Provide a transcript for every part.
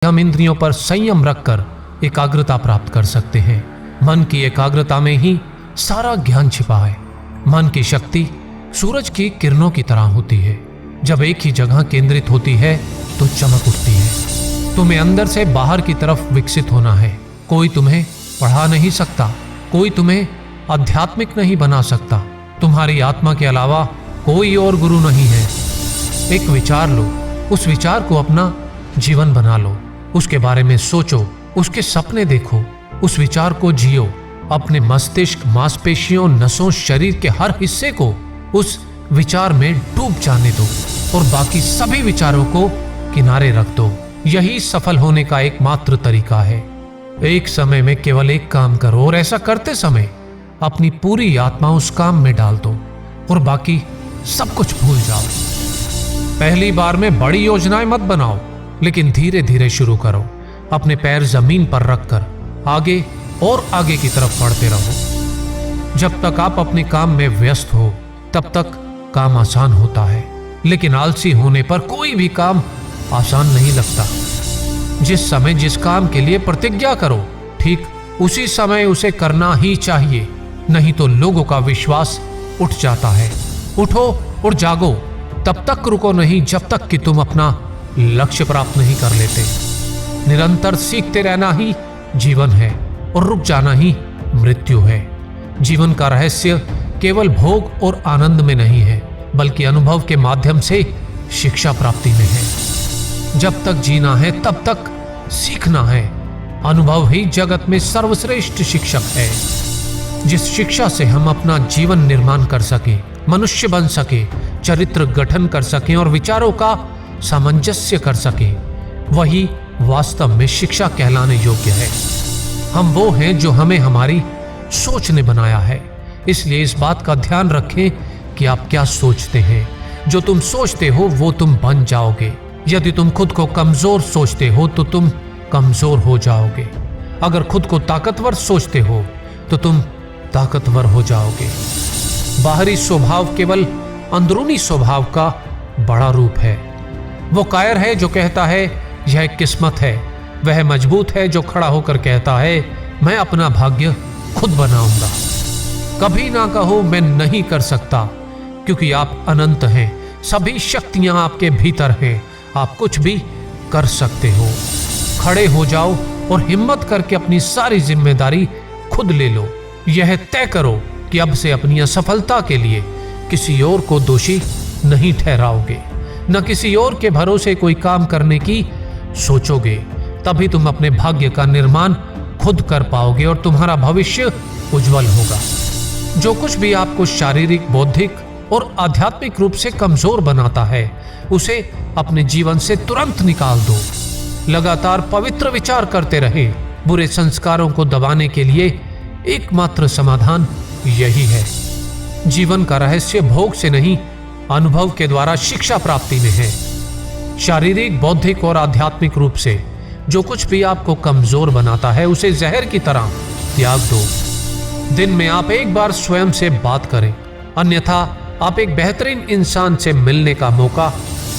हम इंद्रियों पर संयम रखकर एकाग्रता प्राप्त कर सकते हैं। मन की एकाग्रता में ही सारा ज्ञान छिपा है। मन की शक्ति सूरज की किरणों की तरह होती है। जब एक ही जगह केंद्रित होती है तो चमक उठती है। तुम्हें अंदर से बाहर की तरफ विकसित होना है। कोई तुम्हें पढ़ा नहीं सकता, कोई तुम्हें आध्यात्मिक नहीं बना सकता। तुम्हारी आत्मा के अलावा कोई और गुरु नहीं है। एक विचार लो, उस विचार को अपना जीवन बना लो, उसके बारे में सोचो, उसके सपने देखो, उस विचार को जियो। अपने मस्तिष्क, मांसपेशियों, नसों, शरीर के हर हिस्से को उस विचार में डूब जाने दो और बाकी सभी विचारों को किनारे रख दो। यही सफल होने का एकमात्र तरीका है। एक समय में केवल एक काम करो और ऐसा करते समय अपनी पूरी आत्मा उस काम में डाल दो और बाकी सब कुछ भूल जाओ। पहली बार में बड़ी योजनाएं मत बनाओ, लेकिन धीरे धीरे शुरू करो। अपने पैर जमीन पर रखकर आगे और आगे की तरफ बढ़ते रहो। जब तक आप अपने काम में व्यस्त हो तब तक काम आसान होता है, लेकिन आलसी होने पर कोई भी काम आसान नहीं लगता। जिस समय जिस काम के लिए प्रतिज्ञा करो, ठीक उसी समय उसे करना ही चाहिए, नहीं तो लोगों का विश्वास उठ जाता है। उठो और जागो, तब तक रुको नहीं जब तक कि तुम अपना लक्ष्य प्राप्त नहीं कर लेते। निरंतर सीखते रहना ही जीवन है और रुक जाना ही मृत्यु है। जीवन का रहस्य केवल भोग और आनंद में नहीं है, बल्कि अनुभव के माध्यम से शिक्षा प्राप्ति में है। जब तक जीना है तब तक सीखना है। अनुभव ही जगत में सर्वश्रेष्ठ शिक्षक है। जिस शिक्षा से हम अपना जीवन निर्माण कर सके, मनुष्य बन सके, चरित्र गठन कर सके और विचारों का सामंजस्य कर सके, वही वास्तव में शिक्षा कहलाने योग्य है। हम वो हैं जो हमें हमारी सोच ने बनाया है। इसलिए इस बात का ध्यान रखें कि आप क्या सोचते हैं। जो तुम सोचते हो वो तुम बन जाओगे। यदि तुम खुद को कमजोर सोचते हो तो तुम कमजोर हो जाओगे। अगर खुद को ताकतवर सोचते हो तो तुम ताकतवर हो जाओगे। बाहरी स्वभाव केवल अंदरूनी स्वभाव का बड़ा रूप है। वो कायर है जो कहता है यह किस्मत है। वह मजबूत है जो खड़ा होकर कहता है मैं अपना भाग्य खुद बनाऊंगा। कभी ना कहो मैं नहीं कर सकता, क्योंकि आप अनंत हैं। सभी शक्तियां आपके भीतर हैं। आप कुछ भी कर सकते हो। खड़े हो जाओ और हिम्मत करके अपनी सारी जिम्मेदारी खुद ले लो। यह तय करो कि अब से अपनी असफलता के लिए किसी और को दोषी नहीं ठहराओगे, न किसी और के भरोसे कोई काम करने की सोचोगे। तभी तुम अपने भाग्य का निर्माण खुद कर पाओगे और तुम्हारा भविष्य उज्जवल होगा। जो कुछ भी आपको शारीरिक, बौद्धिक और आध्यात्मिक रूप से कमजोर बनाता है, उसे अपने जीवन से तुरंत निकाल दो। लगातार पवित्र विचार करते रहे। बुरे संस्कारों को दबाने के लिए एकमात्र समाधान यही है। जीवन का रहस्य भोग से नहीं, अनुभव के द्वारा शिक्षा प्राप्ति में है। शारीरिक, बौद्धिक और आध्यात्मिक रूप से जो कुछ भी आपको कमजोर बनाता है, उसे जहर की तरह त्याग दो। दिन में आप एक बार स्वयं से बात करें, अन्यथा आप एक बेहतरीन इंसान से मिलने का मौका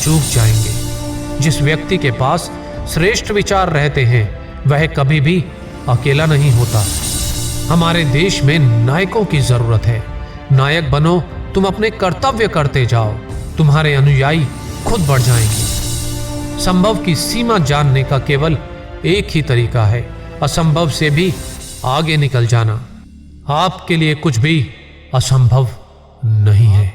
चूक जाएंगे। जिस व्यक्ति के पास श्रेष्ठ विचार रहते हैं, वह कभी भी अकेला नहीं होता। हमारे देश में नायकों की जरूरत है। नायक बनो, तुम अपने कर्तव्य करते जाओ, तुम्हारे अनुयायी खुद बढ़ जाएंगे। संभव की सीमा जानने का केवल एक ही तरीका है, असंभव से भी आगे निकल जाना। आपके लिए कुछ भी असंभव नहीं है।